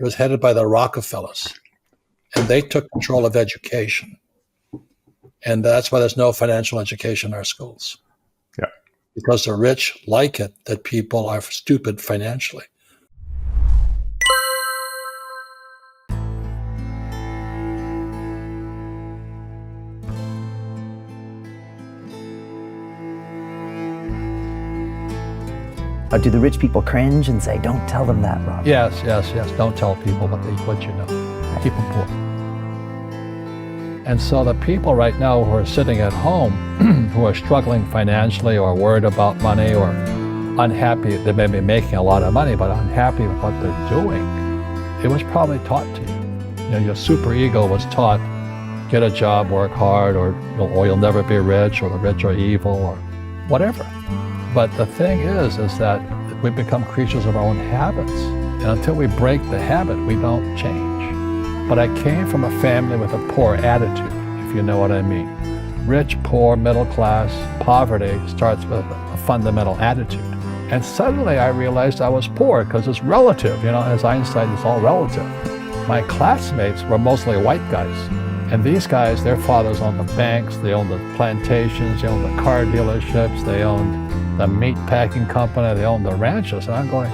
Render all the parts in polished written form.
It was headed by the Rockefellers, and they took control of education. And that's why there's no financial education in our schools. Yeah. Because the rich like it that people are stupid financially. Do the rich people cringe and say, don't tell them that, Rob? Yes. Don't tell people what you know. Keep them poor. And so the people right now who are sitting at home, who are struggling financially or worried about money or unhappy, they may be making a lot of money, but unhappy with what they're doing, it was probably taught to you. Your superego was taught, get a job, work hard, or you'll never be rich, or the rich are evil, or whatever. But the thing is that we become creatures of our own habits. And until we break the habit, we don't change. But I came from a family with a poor attitude, if you know what I mean. Rich, poor, middle class, poverty starts with a fundamental attitude. And suddenly I realized I was poor because it's relative. As Einstein, it's all relative. My classmates were mostly white guys. And these guys, their fathers owned the banks, they owned the plantations, they owned the car dealerships, they owned the meat packing company, they owned the ranches. And I'm going,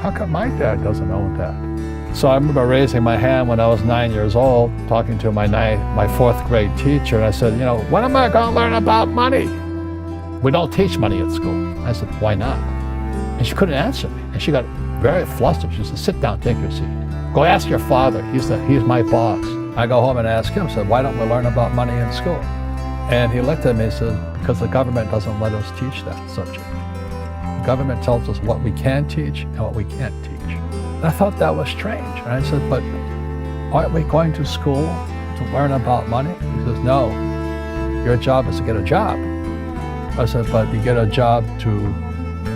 how come my dad doesn't own that? So I remember raising my hand when I was 9 years old, talking to my fourth grade teacher, and I said, when am I going to learn about money? We don't teach money at school. I said, why not? And she couldn't answer me. And she got very flustered. She said, sit down, take your seat. Go ask your father. He's my boss. I go home and ask him, said, why don't we learn about money in school? And he looked at me and said, because the government doesn't let us teach that subject. The government tells us what we can teach and what we can't teach. And I thought that was strange. And I said, but aren't we going to school to learn about money? He says, no, your job is to get a job. I said, but you get a job to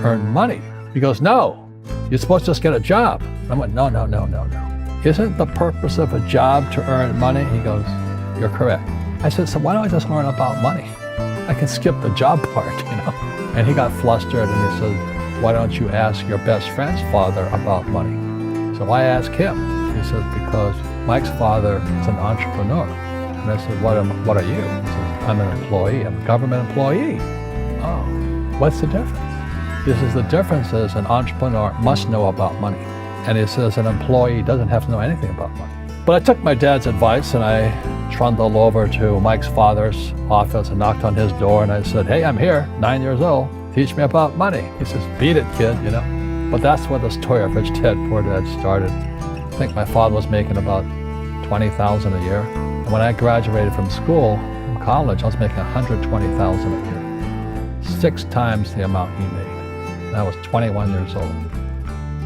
earn money. He goes, no, you're supposed to just get a job. I went, no. Isn't the purpose of a job to earn money? He goes, you're correct. I said, so why don't I just learn about money? I can skip the job part, And he got flustered and he said, why don't you ask your best friend's father about money? So I asked him. He said, because Mike's father is an entrepreneur. And I said, what are you? He says, I'm an employee. I'm a government employee. Oh, what's the difference? He says, the difference is an entrepreneur must know about money. And he says an employee doesn't have to know anything about money. But I took my dad's advice and I trundled over to Mike's father's office and knocked on his door and I said, hey, I'm here, 9 years old. Teach me about money. He says, beat it, kid, But that's where the story of Rich Dad, Poor Dad started. I think my father was making about $20,000 a year. And when I graduated from school, from college, I was making $120,000 a year. 6 times the amount he made. And I was 21 years old.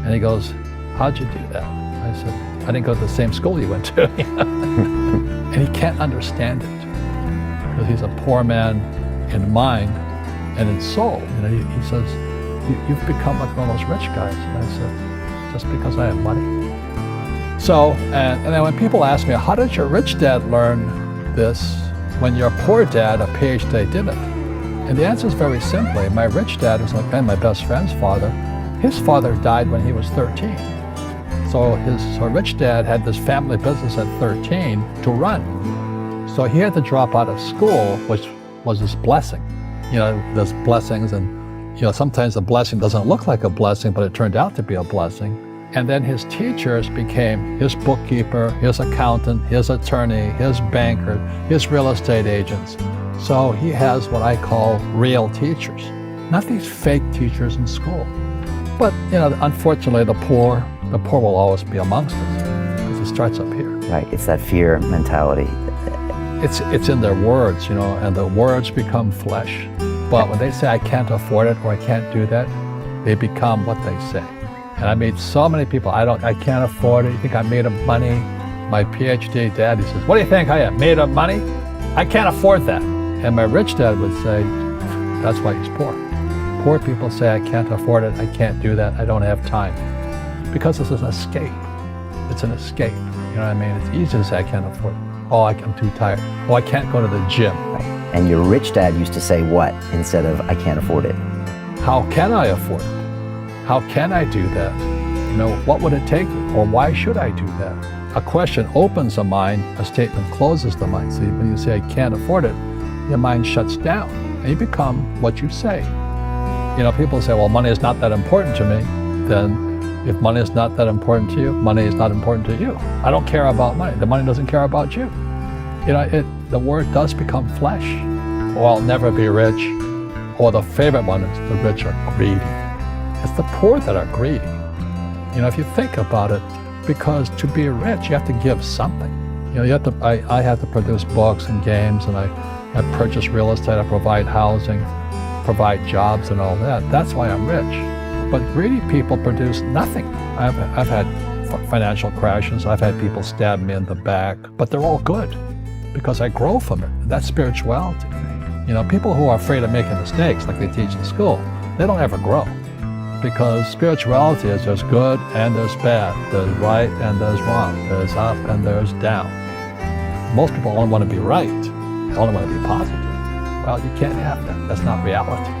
And he goes, how'd you do that? I said, I didn't go to the same school you went to. And he can't understand it. Because he's a poor man in mind and in soul. He says, you've become like one of those rich guys. And I said, just because I have money? So, and then when people ask me, how did your rich dad learn this when your poor dad, a PhD, didn't? And the answer is very simply, my rich dad was like my best friend's father. His father died when he was 13. So his rich dad had this family business at 13 to run. So he had to drop out of school, which was his blessing. There's blessings and, sometimes the blessing doesn't look like a blessing, but it turned out to be a blessing. And then his teachers became his bookkeeper, his accountant, his attorney, his banker, his real estate agents. So he has what I call real teachers, not these fake teachers in school. But, unfortunately, the poor will always be amongst us because it starts up here. Right, it's that fear mentality. It's in their words, and the words become flesh. But when they say, I can't afford it or I can't do that, they become what they say. And I meet so many people, I can't afford it. You think I'm made of money? My PhD dad, he says, what do you think I am, made of money? I can't afford that. And my rich dad would say, that's why he's poor. Poor people say, I can't afford it, I can't do that, I don't have time. Because this is an escape. It's an escape. You know what I mean? It's easy to say, I can't afford it. Oh, I'm too tired. Oh, I can't go to the gym. Right. And your rich dad used to say what instead of, I can't afford it? How can I afford it? How can I do that? what would it take? Or why should I do that? A question opens the mind, a statement closes the mind. So when you say, I can't afford it, your mind shuts down and you become what you say. People say, well, money is not that important to me. Then if money is not that important to you, money is not important to you. I don't care about money. The money doesn't care about you. The word does become flesh. Or I'll never be rich. Or the favorite one is the rich are greedy. It's the poor that are greedy. If you think about it, because to be rich, you have to give something. I have to produce books and games, and I purchase real estate, I provide housing, provide jobs and all that. That's why I'm rich. But greedy people produce nothing. I've had financial crashes. I've had people stab me in the back, but they're all good because I grow from it. That's spirituality. People who are afraid of making mistakes, like they teach in school, they don't ever grow. Because spirituality is there's good and there's bad, there's right and there's wrong, there's up and there's down. Most people only want to be right, they only want to be positive. Well, you can't have that. That's not reality.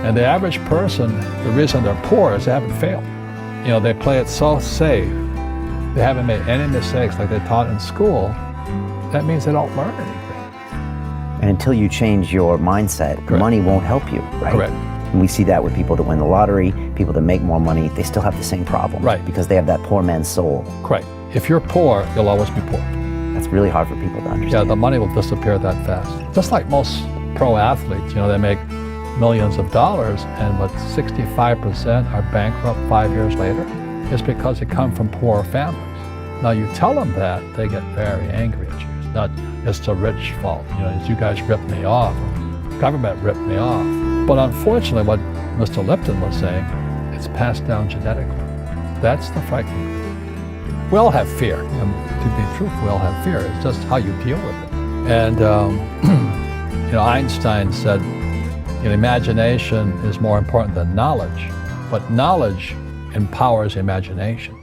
And the average person, the reason they're poor is they haven't failed. They play it so safe. They haven't made any mistakes like they taught in school. That means they don't learn anything. And until you change your mindset, Correct. Money won't help you, right? Correct. And we see that with people that win the lottery, people that make more money, they still have the same problem. Right. Because they have that poor man's soul. Right. If you're poor, you'll always be poor. That's really hard for people to understand. Yeah, the money will disappear that fast. Just like most pro athletes, they make millions of dollars, and but 65% are bankrupt 5 years later. It's because they come from poor families. Now you tell them that, they get very angry at you. It's not, it's the rich fault. You guys ripped me off. Government ripped me off. But unfortunately, what Mr. Lipton was saying, it's passed down genetically. That's the frightening thing. We all have fear. To be truthful, we all have fear. It's just how you deal with it. And Einstein said, imagination is more important than knowledge, but knowledge empowers imagination.